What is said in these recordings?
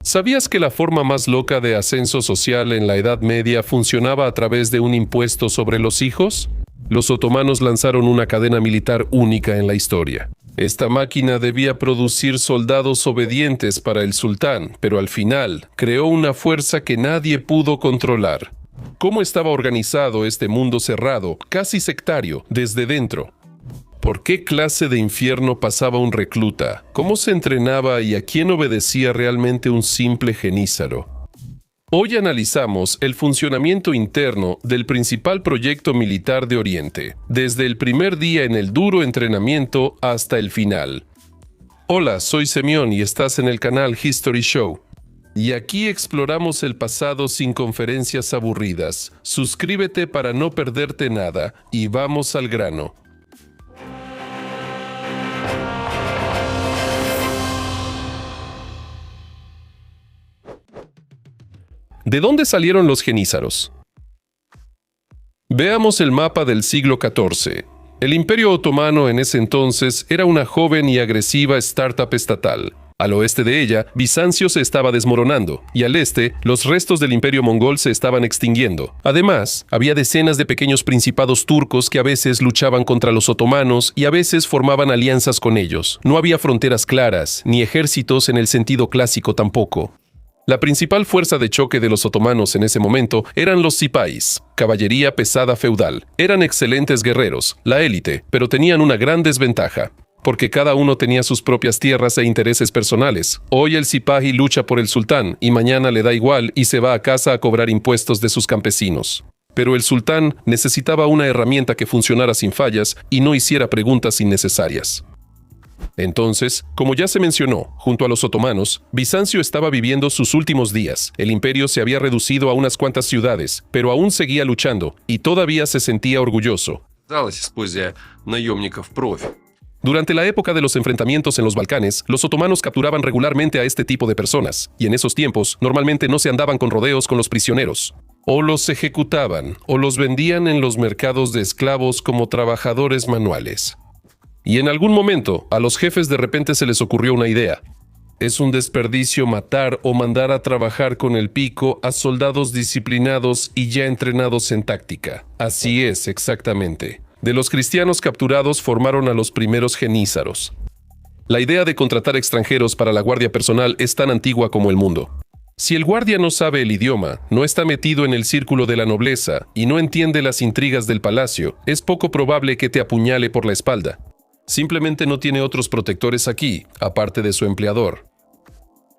¿Sabías que la forma más loca de ascenso social en la Edad Media funcionaba a través de un impuesto sobre los hijos? Los otomanos lanzaron una cadena militar única en la historia. Esta máquina debía producir soldados obedientes para el sultán, pero al final creó una fuerza que nadie pudo controlar. ¿Cómo estaba organizado este mundo cerrado, casi sectario, desde dentro? ¿Por qué clase de infierno pasaba un recluta? ¿Cómo se entrenaba y a quién obedecía realmente un simple genízaro? Hoy analizamos el funcionamiento interno del principal proyecto militar de Oriente, desde el primer día en el duro entrenamiento hasta el final. Hola, soy Semyon y estás en el canal History Show. Y aquí exploramos el pasado sin conferencias aburridas. Suscríbete para no perderte nada y vamos al grano. ¿De dónde salieron los genízaros? Veamos el mapa del siglo XIV. El Imperio Otomano en ese entonces era una joven y agresiva startup estatal. Al oeste de ella, Bizancio se estaba desmoronando, y al este, los restos del Imperio Mongol se estaban extinguiendo. Además, había decenas de pequeños principados turcos que a veces luchaban contra los otomanos y a veces formaban alianzas con ellos. No había fronteras claras, ni ejércitos en el sentido clásico tampoco. La principal fuerza de choque de los otomanos en ese momento eran los sipais, caballería pesada feudal. Eran excelentes guerreros, la élite, pero tenían una gran desventaja, porque cada uno tenía sus propias tierras e intereses personales. Hoy el sipahi lucha por el sultán y mañana le da igual y se va a casa a cobrar impuestos de sus campesinos. Pero el sultán necesitaba una herramienta que funcionara sin fallas y no hiciera preguntas innecesarias. Entonces, como ya se mencionó, junto a los otomanos, Bizancio estaba viviendo sus últimos días. El imperio se había reducido a unas cuantas ciudades, pero aún seguía luchando y todavía se sentía orgulloso. Durante la época de los enfrentamientos en los Balcanes, los otomanos capturaban regularmente a este tipo de personas, y en esos tiempos normalmente no se andaban con rodeos con los prisioneros. O los ejecutaban, o los vendían en los mercados de esclavos como trabajadores manuales. Y en algún momento, a los jefes de repente se les ocurrió una idea. Es un desperdicio matar o mandar a trabajar con el pico a soldados disciplinados y ya entrenados en táctica. Así es, exactamente. De los cristianos capturados formaron a los primeros genízaros. La idea de contratar extranjeros para la guardia personal es tan antigua como el mundo. Si el guardia no sabe el idioma, no está metido en el círculo de la nobleza y no entiende las intrigas del palacio, es poco probable que te apuñale por la espalda. Simplemente no tiene otros protectores aquí, aparte de su empleador.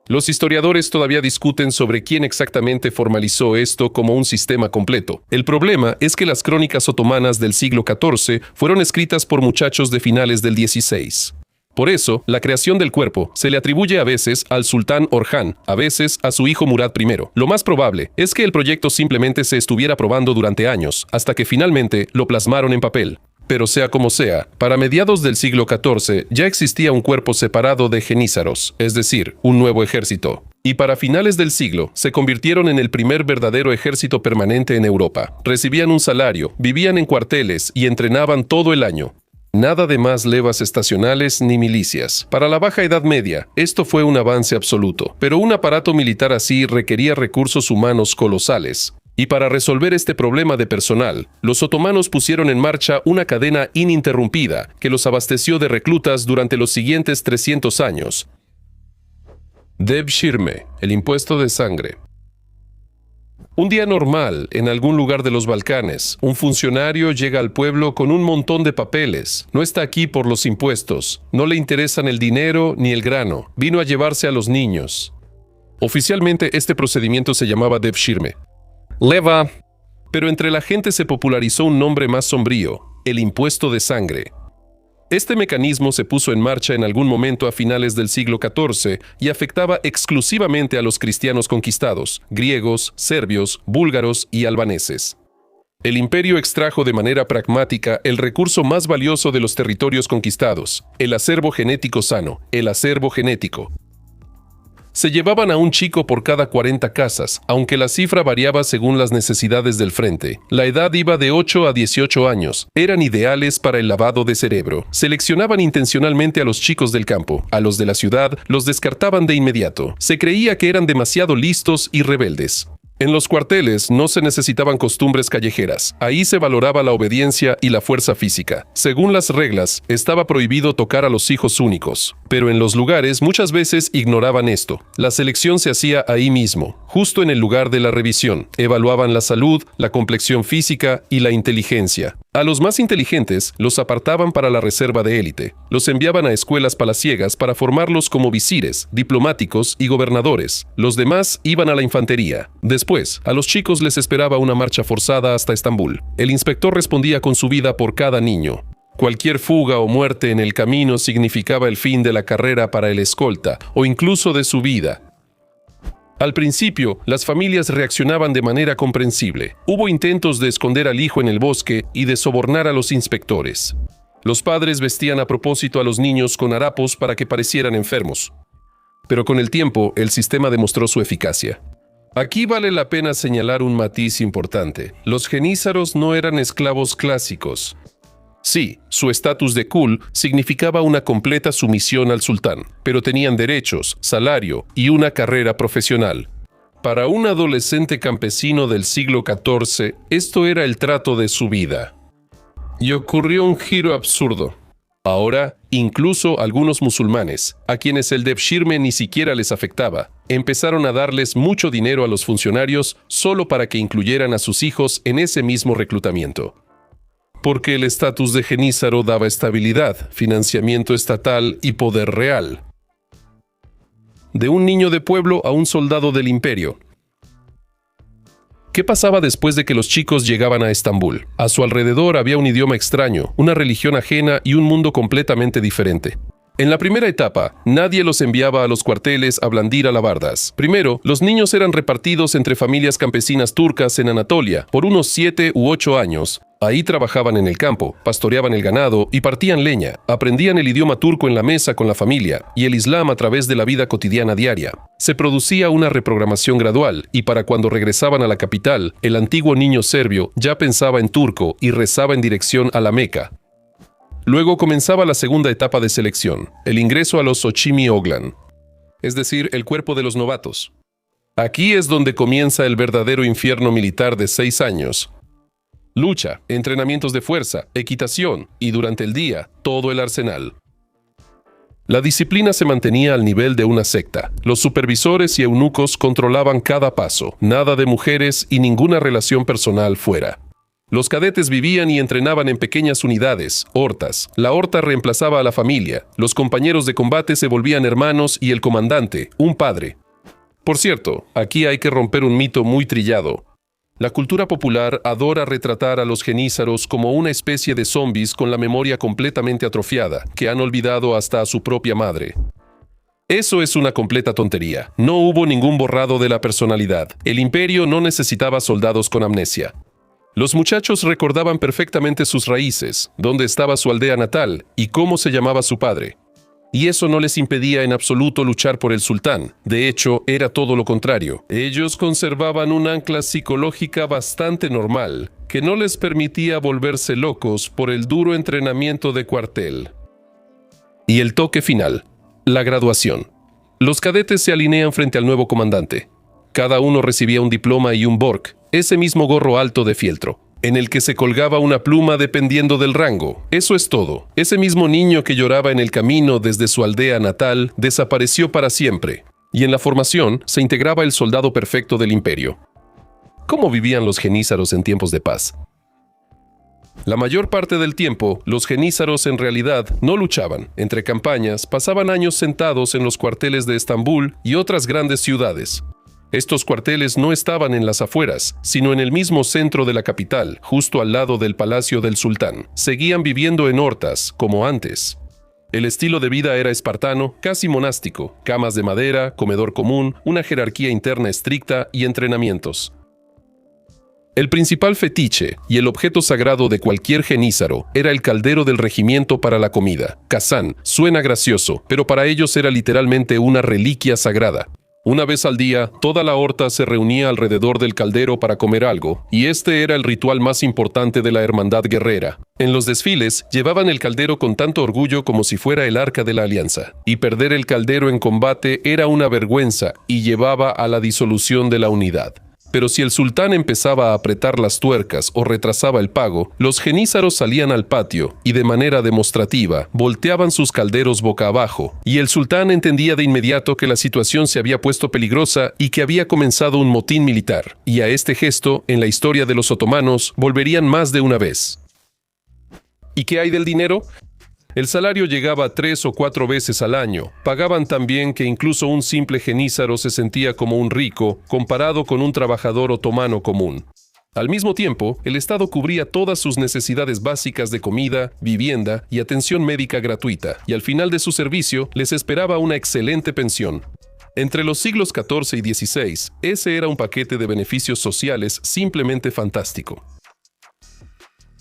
Los historiadores todavía discuten sobre quién exactamente formalizó esto como un sistema completo. El problema es que las crónicas otomanas del siglo XIV fueron escritas por muchachos de finales del XVI. Por eso, la creación del cuerpo se le atribuye a veces al sultán Orhan, a veces a su hijo Murad I. Lo más probable es que el proyecto simplemente se estuviera probando durante años, hasta que finalmente lo plasmaron en papel. Pero sea como sea, para mediados del siglo XIV ya existía un cuerpo separado de genízaros, es decir, un nuevo ejército. Y para finales del siglo, se convirtieron en el primer verdadero ejército permanente en Europa. Recibían un salario, vivían en cuarteles y entrenaban todo el año. Nada de más levas estacionales ni milicias. Para la Baja Edad Media, esto fue un avance absoluto, pero un aparato militar así requería recursos humanos colosales. Y para resolver este problema de personal, los otomanos pusieron en marcha una cadena ininterrumpida que los abasteció de reclutas durante los siguientes 300 años. Devshirme, el impuesto de sangre. Un día normal, en algún lugar de los Balcanes, un funcionario llega al pueblo con un montón de papeles. No está aquí por los impuestos, no le interesan el dinero ni el grano, vino a llevarse a los niños. Oficialmente este procedimiento se llamaba Devshirme. Leva. Pero entre la gente se popularizó un nombre más sombrío, el impuesto de sangre. Este mecanismo se puso en marcha en algún momento a finales del siglo XIV y afectaba exclusivamente a los cristianos conquistados, griegos, serbios, búlgaros y albaneses. El imperio extrajo de manera pragmática el recurso más valioso de los territorios conquistados, el acervo genético sano, el acervo genético. Se llevaban a un chico por cada 40 casas, aunque la cifra variaba según las necesidades del frente. La edad iba de 8 a 18 años. Eran ideales para el lavado de cerebro. Seleccionaban intencionalmente a los chicos del campo. A los de la ciudad los descartaban de inmediato. Se creía que eran demasiado listos y rebeldes. En los cuarteles no se necesitaban costumbres callejeras. Ahí se valoraba la obediencia y la fuerza física. Según las reglas, estaba prohibido tocar a los hijos únicos. Pero en los lugares muchas veces ignoraban esto. La selección se hacía ahí mismo, justo en el lugar de la revisión. Evaluaban la salud, la complexión física y la inteligencia. A los más inteligentes los apartaban para la reserva de élite. Los enviaban a escuelas palaciegas para formarlos como visires, diplomáticos y gobernadores. Los demás iban a la infantería. Después, a los chicos les esperaba una marcha forzada hasta Estambul. El inspector respondía con su vida por cada niño. Cualquier fuga o muerte en el camino significaba el fin de la carrera para el escolta, o incluso de su vida. Al principio, las familias reaccionaban de manera comprensible. Hubo intentos de esconder al hijo en el bosque y de sobornar a los inspectores. Los padres vestían a propósito a los niños con harapos para que parecieran enfermos. Pero con el tiempo, el sistema demostró su eficacia. Aquí vale la pena señalar un matiz importante. Los genízaros no eran esclavos clásicos. Sí, su estatus de Kul significaba una completa sumisión al sultán, pero tenían derechos, salario y una carrera profesional. Para un adolescente campesino del siglo XIV, esto era el trato de su vida. Y ocurrió un giro absurdo. Ahora, incluso algunos musulmanes, a quienes el devshirme ni siquiera les afectaba, empezaron a darles mucho dinero a los funcionarios solo para que incluyeran a sus hijos en ese mismo reclutamiento. Porque el estatus de genízaro daba estabilidad, financiamiento estatal y poder real. De un niño de pueblo a un soldado del imperio. ¿Qué pasaba después de que los chicos llegaban a Estambul? A su alrededor había un idioma extraño, una religión ajena y un mundo completamente diferente. En la primera etapa, nadie los enviaba a los cuarteles a blandir alabardas. Primero, los niños eran repartidos entre familias campesinas turcas en Anatolia por unos 7 u 8 años. Ahí trabajaban en el campo, pastoreaban el ganado y partían leña. Aprendían el idioma turco en la mesa con la familia y el islam a través de la vida cotidiana diaria. Se producía una reprogramación gradual y para cuando regresaban a la capital, el antiguo niño serbio ya pensaba en turco y rezaba en dirección a la Meca. Luego comenzaba la segunda etapa de selección, el ingreso a los Ochimi Oglan, es decir, el cuerpo de los novatos. Aquí es donde comienza el verdadero infierno militar de 6 años. Lucha, entrenamientos de fuerza, equitación y durante el día, todo el arsenal. La disciplina se mantenía al nivel de una secta. Los supervisores y eunucos controlaban cada paso, nada de mujeres y ninguna relación personal fuera. Los cadetes vivían y entrenaban en pequeñas unidades, hortas. La horta reemplazaba a la familia. Los compañeros de combate se volvían hermanos y el comandante, un padre. Por cierto, aquí hay que romper un mito muy trillado. La cultura popular adora retratar a los genízaros como una especie de zombies con la memoria completamente atrofiada, que han olvidado hasta a su propia madre. Eso es una completa tontería. No hubo ningún borrado de la personalidad. El imperio no necesitaba soldados con amnesia. Los muchachos recordaban perfectamente sus raíces, dónde estaba su aldea natal y cómo se llamaba su padre. Y eso no les impedía en absoluto luchar por el sultán. De hecho, era todo lo contrario. Ellos conservaban un ancla psicológica bastante normal, que no les permitía volverse locos por el duro entrenamiento de cuartel. Y el toque final, la graduación. Los cadetes se alinean frente al nuevo comandante. Cada uno recibía un diploma y un borg, ese mismo gorro alto de fieltro, en el que se colgaba una pluma dependiendo del rango. Eso es todo. Ese mismo niño que lloraba en el camino desde su aldea natal desapareció para siempre, y en la formación se integraba el soldado perfecto del imperio. ¿Cómo vivían los genízaros en tiempos de paz? La mayor parte del tiempo, los genízaros en realidad no luchaban. Entre campañas, pasaban años sentados en los cuarteles de Estambul y otras grandes ciudades. Estos cuarteles no estaban en las afueras, sino en el mismo centro de la capital, justo al lado del palacio del sultán. Seguían viviendo en hortas, como antes. El estilo de vida era espartano, casi monástico, camas de madera, comedor común, una jerarquía interna estricta y entrenamientos. El principal fetiche y el objeto sagrado de cualquier genízaro era el caldero del regimiento para la comida. Kazán, suena gracioso, pero para ellos era literalmente una reliquia sagrada. Una vez al día, toda la horta se reunía alrededor del caldero para comer algo, y este era el ritual más importante de la hermandad guerrera. En los desfiles, llevaban el caldero con tanto orgullo como si fuera el arca de la alianza, y perder el caldero en combate era una vergüenza y llevaba a la disolución de la unidad. Pero si el sultán empezaba a apretar las tuercas o retrasaba el pago, los genízaros salían al patio y de manera demostrativa volteaban sus calderos boca abajo, y el sultán entendía de inmediato que la situación se había puesto peligrosa y que había comenzado un motín militar, y a este gesto, en la historia de los otomanos, volverían más de una vez. ¿Y qué hay del dinero? El salario llegaba 3 o 4 veces al año. Pagaban tan bien que incluso un simple genízaro se sentía como un rico comparado con un trabajador otomano común. Al mismo tiempo, el Estado cubría todas sus necesidades básicas de comida, vivienda y atención médica gratuita, y al final de su servicio les esperaba una excelente pensión. Entre los siglos XIV y XVI, ese era un paquete de beneficios sociales simplemente fantástico.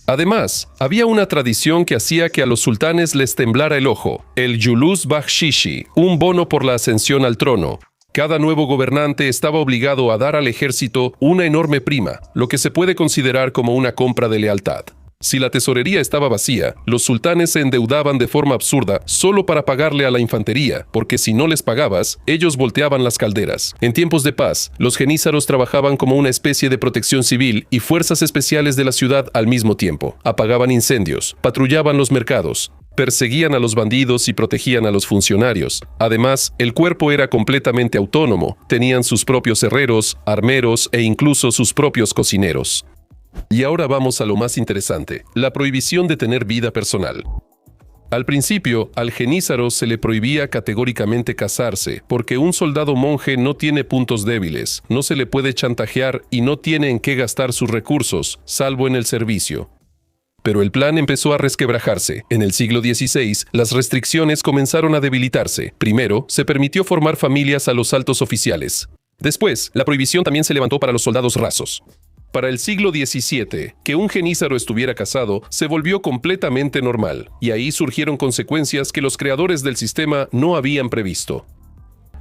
Además, había una tradición que hacía que a los sultanes les temblara el ojo, el Julus Bakshishi, un bono por la ascensión al trono. Cada nuevo gobernante estaba obligado a dar al ejército una enorme prima, lo que se puede considerar como una compra de lealtad. Si la tesorería estaba vacía, los sultanes se endeudaban de forma absurda solo para pagarle a la infantería, porque si no les pagabas, ellos volteaban las calderas. En tiempos de paz, los genízaros trabajaban como una especie de protección civil y fuerzas especiales de la ciudad al mismo tiempo. Apagaban incendios, patrullaban los mercados, perseguían a los bandidos y protegían a los funcionarios. Además, el cuerpo era completamente autónomo, tenían sus propios herreros, armeros e incluso sus propios cocineros. Y ahora vamos a lo más interesante, la prohibición de tener vida personal. Al principio, al genízaro se le prohibía categóricamente casarse, porque un soldado monje no tiene puntos débiles, no se le puede chantajear y no tiene en qué gastar sus recursos, salvo en el servicio. Pero el plan empezó a resquebrajarse. En el siglo XVI, las restricciones comenzaron a debilitarse. Primero, se permitió formar familias a los altos oficiales. Después, la prohibición también se levantó para los soldados rasos. Para el siglo XVII, que un genízaro estuviera casado se volvió completamente normal, y ahí surgieron consecuencias que los creadores del sistema no habían previsto.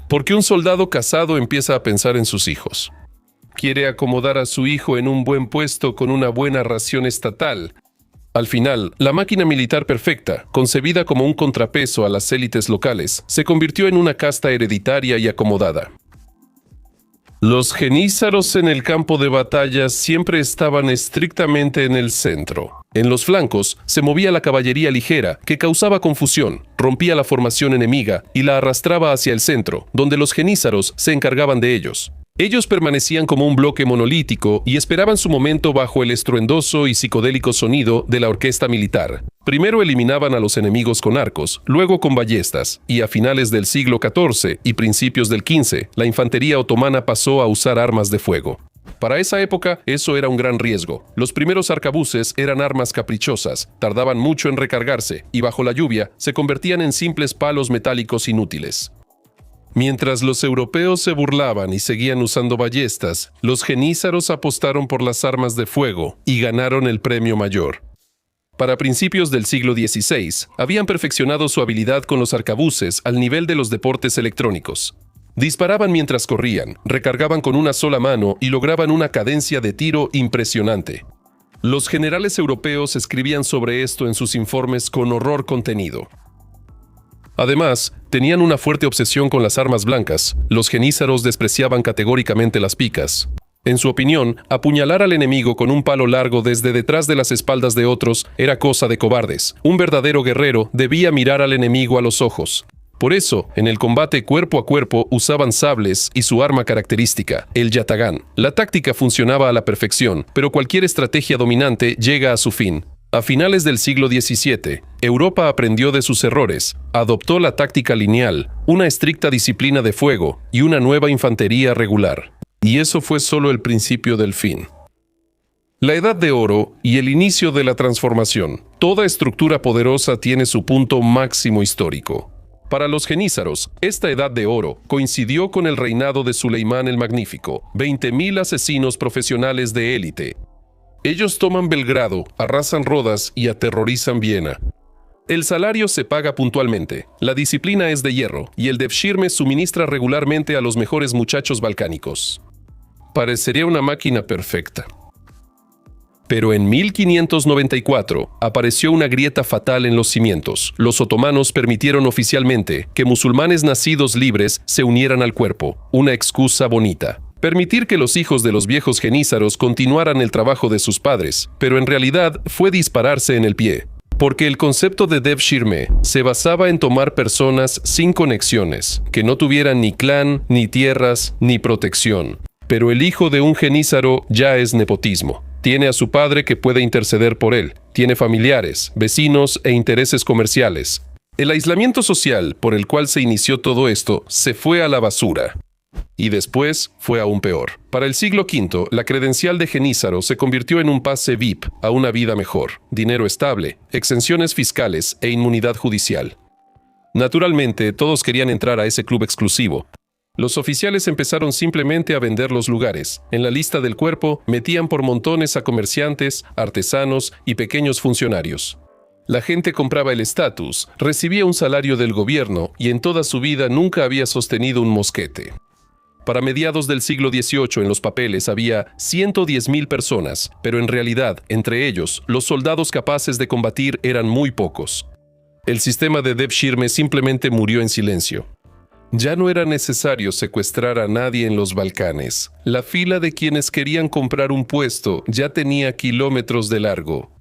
Porque un soldado casado empieza a pensar en sus hijos. Quiere acomodar a su hijo en un buen puesto con una buena ración estatal. Al final, la máquina militar perfecta, concebida como un contrapeso a las élites locales, se convirtió en una casta hereditaria y acomodada. Los genízaros en el campo de batalla siempre estaban estrictamente en el centro. En los flancos se movía la caballería ligera, que causaba confusión, rompía la formación enemiga y la arrastraba hacia el centro, donde los genízaros se encargaban de ellos. Ellos permanecían como un bloque monolítico y esperaban su momento bajo el estruendoso y psicodélico sonido de la orquesta militar. Primero eliminaban a los enemigos con arcos, luego con ballestas, y a finales del siglo XIV y principios del XV, la infantería otomana pasó a usar armas de fuego. Para esa época, eso era un gran riesgo. Los primeros arcabuces eran armas caprichosas, tardaban mucho en recargarse, y bajo la lluvia se convertían en simples palos metálicos inútiles. Mientras los europeos se burlaban y seguían usando ballestas, los genízaros apostaron por las armas de fuego y ganaron el premio mayor. Para principios del siglo XVI, habían perfeccionado su habilidad con los arcabuces al nivel de los deportes electrónicos. Disparaban mientras corrían, recargaban con una sola mano y lograban una cadencia de tiro impresionante. Los generales europeos escribían sobre esto en sus informes con horror contenido. Además, tenían una fuerte obsesión con las armas blancas. Los genízaros despreciaban categóricamente las picas. En su opinión, apuñalar al enemigo con un palo largo desde detrás de las espaldas de otros era cosa de cobardes. Un verdadero guerrero debía mirar al enemigo a los ojos. Por eso, en el combate cuerpo a cuerpo usaban sables y su arma característica, el yatagán. La táctica funcionaba a la perfección, pero cualquier estrategia dominante llega a su fin. A finales del siglo XVII, Europa aprendió de sus errores, adoptó la táctica lineal, una estricta disciplina de fuego y una nueva infantería regular. Y eso fue solo el principio del fin. La Edad de Oro y el inicio de la transformación. Toda estructura poderosa tiene su punto máximo histórico. Para los genízaros, esta Edad de Oro coincidió con el reinado de Suleimán el Magnífico, 20.000 asesinos profesionales de élite. Ellos toman Belgrado, arrasan Rodas y aterrorizan Viena. El salario se paga puntualmente, la disciplina es de hierro y el Devshirme suministra regularmente a los mejores muchachos balcánicos. Parecería una máquina perfecta. Pero en 1594 apareció una grieta fatal en los cimientos. Los otomanos permitieron oficialmente que musulmanes nacidos libres se unieran al cuerpo, una excusa bonita. Permitir que los hijos de los viejos genízaros continuaran el trabajo de sus padres, pero en realidad fue dispararse en el pie. Porque el concepto de Devshirme se basaba en tomar personas sin conexiones, que no tuvieran ni clan, ni tierras, ni protección. Pero el hijo de un genízaro ya es nepotismo. Tiene a su padre que puede interceder por él. Tiene familiares, vecinos e intereses comerciales. El aislamiento social por el cual se inició todo esto se fue a la basura. Y después fue aún peor. Para el siglo V, la credencial de genízaro se convirtió en un pase VIP a una vida mejor, dinero estable, exenciones fiscales e inmunidad judicial. Naturalmente, todos querían entrar a ese club exclusivo. Los oficiales empezaron simplemente a vender los lugares. En la lista del cuerpo metían por montones a comerciantes, artesanos y pequeños funcionarios. La gente compraba el estatus, recibía un salario del gobierno y en toda su vida nunca había sostenido un mosquete. Para mediados del siglo XVIII en los papeles había 110.000 personas, pero en realidad, entre ellos, los soldados capaces de combatir eran muy pocos. El sistema de Devshirme simplemente murió en silencio. Ya no era necesario secuestrar a nadie en los Balcanes. La fila de quienes querían comprar un puesto ya tenía kilómetros de largo.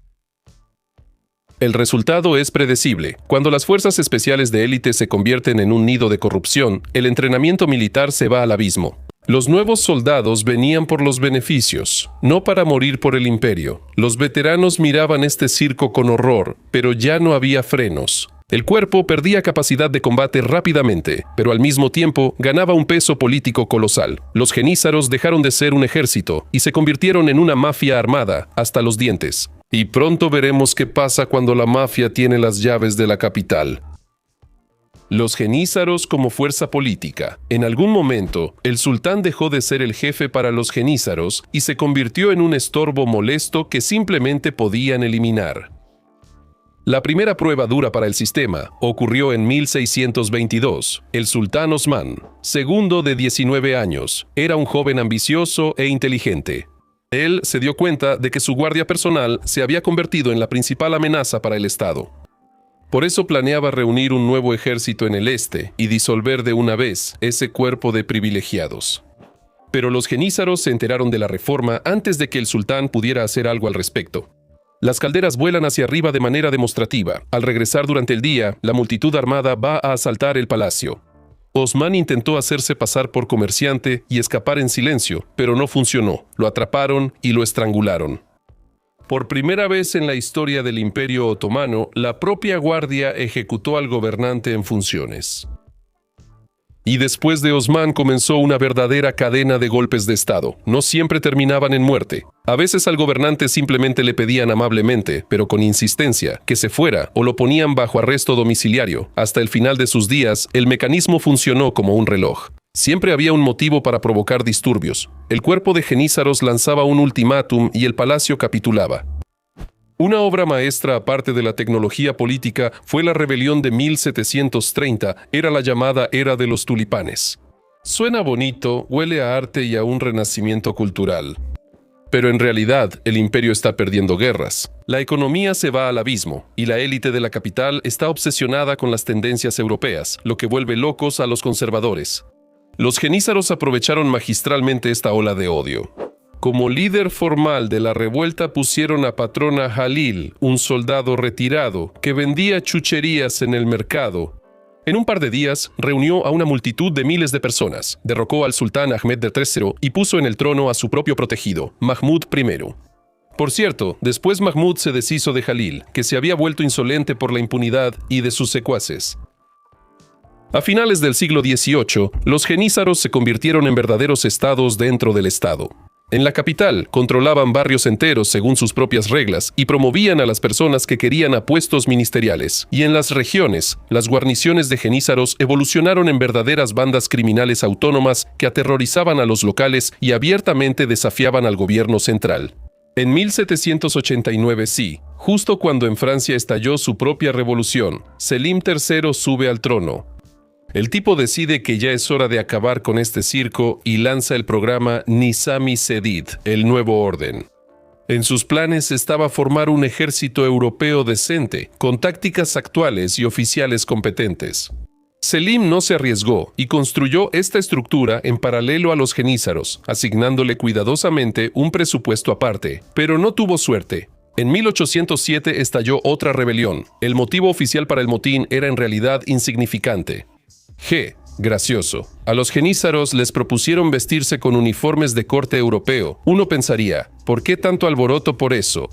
El resultado es predecible. Cuando las fuerzas especiales de élite se convierten en un nido de corrupción, el entrenamiento militar se va al abismo. Los nuevos soldados venían por los beneficios, no para morir por el imperio. Los veteranos miraban este circo con horror, pero ya no había frenos. El cuerpo perdía capacidad de combate rápidamente, pero al mismo tiempo ganaba un peso político colosal. Los genízaros dejaron de ser un ejército y se convirtieron en una mafia armada hasta los dientes. Y pronto veremos qué pasa cuando la mafia tiene las llaves de la capital. Los genízaros como fuerza política. En algún momento, el sultán dejó de ser el jefe para los genízaros y se convirtió en un estorbo molesto que simplemente podían eliminar. La primera prueba dura para el sistema ocurrió en 1622. El sultán Osman, segundo de 19 años, era un joven ambicioso e inteligente. Él se dio cuenta de que su guardia personal se había convertido en la principal amenaza para el Estado. Por eso planeaba reunir un nuevo ejército en el este y disolver de una vez ese cuerpo de privilegiados. Pero los genízaros se enteraron de la reforma antes de que el sultán pudiera hacer algo al respecto. Las calderas vuelan hacia arriba de manera demostrativa. Al regresar durante el día, la multitud armada va a asaltar el palacio. Osman intentó hacerse pasar por comerciante y escapar en silencio, pero no funcionó. Lo atraparon y lo estrangularon. Por primera vez en la historia del Imperio Otomano, la propia guardia ejecutó al gobernante en funciones. Y después de Osman comenzó una verdadera cadena de golpes de Estado. No siempre terminaban en muerte. A veces al gobernante simplemente le pedían amablemente, pero con insistencia, que se fuera o lo ponían bajo arresto domiciliario. Hasta el final de sus días, el mecanismo funcionó como un reloj. Siempre había un motivo para provocar disturbios. El cuerpo de genízaros lanzaba un ultimátum y el palacio capitulaba. Una obra maestra aparte de la tecnología política fue la rebelión de 1730, era la llamada Era de los Tulipanes. Suena bonito, huele a arte y a un renacimiento cultural. Pero en realidad, el imperio está perdiendo guerras. La economía se va al abismo, y la élite de la capital está obsesionada con las tendencias europeas, lo que vuelve locos a los conservadores. Los genízaros aprovecharon magistralmente esta ola de odio. Como líder formal de la revuelta pusieron a Patrona Jalil, un soldado retirado que vendía chucherías en el mercado. En un par de días, reunió a una multitud de miles de personas, derrocó al sultán Ahmed III y puso en el trono a su propio protegido, Mahmud I. Por cierto, después Mahmud se deshizo de Jalil, que se había vuelto insolente por la impunidad, y de sus secuaces. A finales del siglo XVIII, los genízaros se convirtieron en verdaderos estados dentro del Estado. En la capital, controlaban barrios enteros según sus propias reglas y promovían a las personas que querían a puestos ministeriales. Y en las regiones, las guarniciones de genízaros evolucionaron en verdaderas bandas criminales autónomas que aterrorizaban a los locales y abiertamente desafiaban al gobierno central. En 1789 sí, justo cuando en Francia estalló su propia revolución, Selim III sube al trono. El tipo decide que ya es hora de acabar con este circo y lanza el programa Nizam-i Jadid, el nuevo orden. En sus planes estaba formar un ejército europeo decente, con tácticas actuales y oficiales competentes. Selim no se arriesgó y construyó esta estructura en paralelo a los jenízaros, asignándole cuidadosamente un presupuesto aparte, pero no tuvo suerte. En 1807 estalló otra rebelión. El motivo oficial para el motín era en realidad insignificante. Gracioso. A los jenízaros les propusieron vestirse con uniformes de corte europeo. Uno pensaría, ¿por qué tanto alboroto por eso?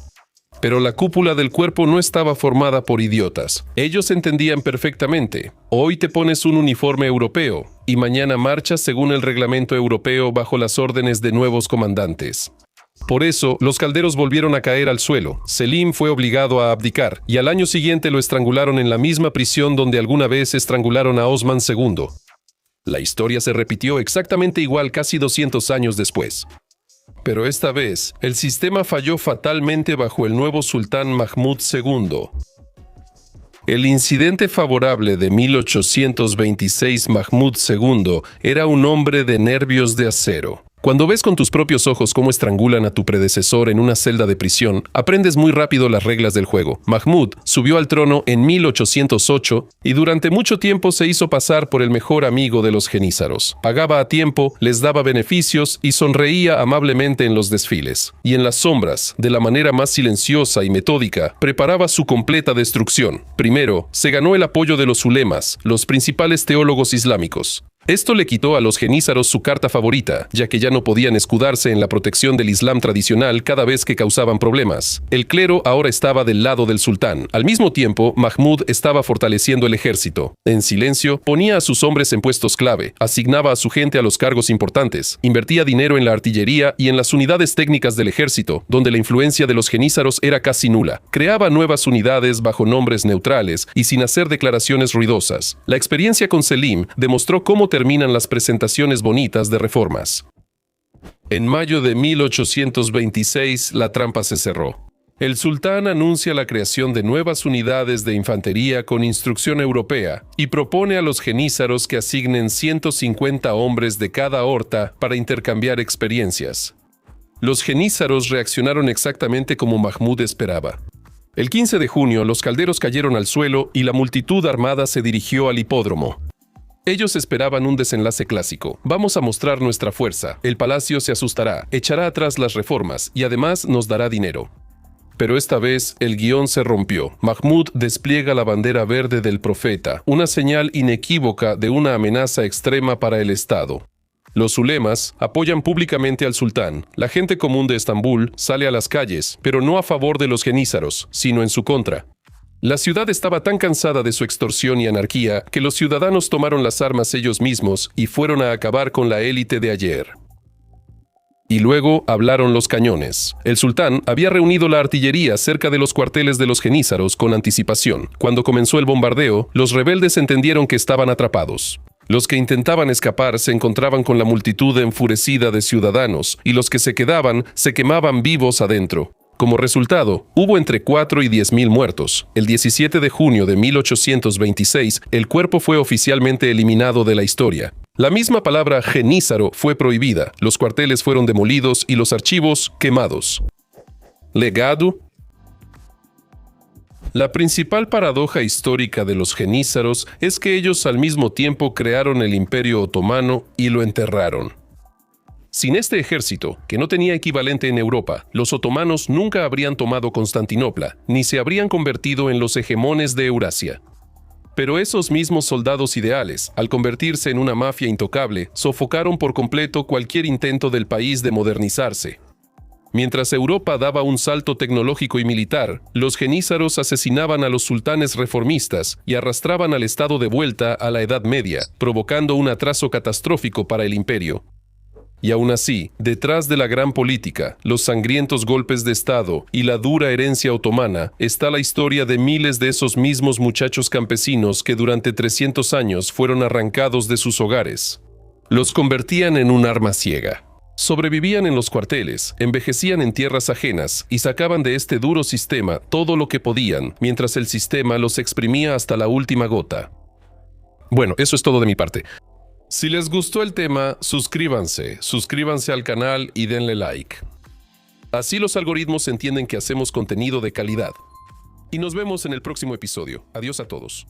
Pero la cúpula del cuerpo no estaba formada por idiotas. Ellos entendían perfectamente. Hoy te pones un uniforme europeo y mañana marchas según el reglamento europeo bajo las órdenes de nuevos comandantes. Por eso, los calderos volvieron a caer al suelo. Selim fue obligado a abdicar y al año siguiente lo estrangularon en la misma prisión donde alguna vez estrangularon a Osman II. La historia se repitió exactamente igual casi 200 años después. Pero esta vez, el sistema falló fatalmente bajo el nuevo sultán Mahmud II. El incidente favorable de 1826 Mahmud II era un hombre de nervios de acero. Cuando ves con tus propios ojos cómo estrangulan a tu predecesor en una celda de prisión, aprendes muy rápido las reglas del juego. Mahmud subió al trono en 1808 y durante mucho tiempo se hizo pasar por el mejor amigo de los jenízaros. Pagaba a tiempo, les daba beneficios y sonreía amablemente en los desfiles. Y en las sombras, de la manera más silenciosa y metódica, preparaba su completa destrucción. Primero, se ganó el apoyo de los ulemas, los principales teólogos islámicos. Esto le quitó a los jenízaros su carta favorita, ya que ya no podían escudarse en la protección del Islam tradicional cada vez que causaban problemas. El clero ahora estaba del lado del sultán. Al mismo tiempo, Mahmud estaba fortaleciendo el ejército. En silencio, ponía a sus hombres en puestos clave, asignaba a su gente a los cargos importantes, invertía dinero en la artillería y en las unidades técnicas del ejército, donde la influencia de los jenízaros era casi nula. Creaba nuevas unidades bajo nombres neutrales y sin hacer declaraciones ruidosas. La experiencia con Selim demostró cómo terminan las presentaciones bonitas de reformas. En mayo de 1826, la trampa se cerró. El sultán anuncia la creación de nuevas unidades de infantería con instrucción europea y propone a los jenízaros que asignen 150 hombres de cada horta para intercambiar experiencias. Los jenízaros reaccionaron exactamente como Mahmud esperaba. El 15 de junio, los calderos cayeron al suelo y la multitud armada se dirigió al hipódromo. Ellos esperaban un desenlace clásico. Vamos a mostrar nuestra fuerza. El palacio se asustará, echará atrás las reformas y además nos dará dinero. Pero esta vez el guión se rompió. Mahmud despliega la bandera verde del profeta, una señal inequívoca de una amenaza extrema para el Estado. Los ulemas apoyan públicamente al sultán. La gente común de Estambul sale a las calles, pero no a favor de los jenízaros, sino en su contra. La ciudad estaba tan cansada de su extorsión y anarquía que los ciudadanos tomaron las armas ellos mismos y fueron a acabar con la élite de ayer. Y luego hablaron los cañones. El sultán había reunido la artillería cerca de los cuarteles de los jenízaros con anticipación. Cuando comenzó el bombardeo, los rebeldes entendieron que estaban atrapados. Los que intentaban escapar se encontraban con la multitud enfurecida de ciudadanos y los que se quedaban se quemaban vivos adentro. Como resultado, hubo entre 4 y 10.000 muertos. El 17 de junio de 1826, el cuerpo fue oficialmente eliminado de la historia. La misma palabra jenízaro fue prohibida, los cuarteles fueron demolidos y los archivos quemados. Legado. La principal paradoja histórica de los jenízaros es que ellos al mismo tiempo crearon el Imperio Otomano y lo enterraron. Sin este ejército, que no tenía equivalente en Europa, los otomanos nunca habrían tomado Constantinopla, ni se habrían convertido en los hegemones de Eurasia. Pero esos mismos soldados ideales, al convertirse en una mafia intocable, sofocaron por completo cualquier intento del país de modernizarse. Mientras Europa daba un salto tecnológico y militar, los jenízaros asesinaban a los sultanes reformistas y arrastraban al Estado de vuelta a la Edad Media, provocando un atraso catastrófico para el imperio. Y aún así, detrás de la gran política, los sangrientos golpes de Estado y la dura herencia otomana, está la historia de miles de esos mismos muchachos campesinos que durante 300 años fueron arrancados de sus hogares. Los convertían en un arma ciega. Sobrevivían en los cuarteles, envejecían en tierras ajenas y sacaban de este duro sistema todo lo que podían, mientras el sistema los exprimía hasta la última gota. Bueno, eso es todo de mi parte. Si les gustó el tema, suscríbanse al canal y denle like. Así los algoritmos entienden que hacemos contenido de calidad. Y nos vemos en el próximo episodio. Adiós a todos.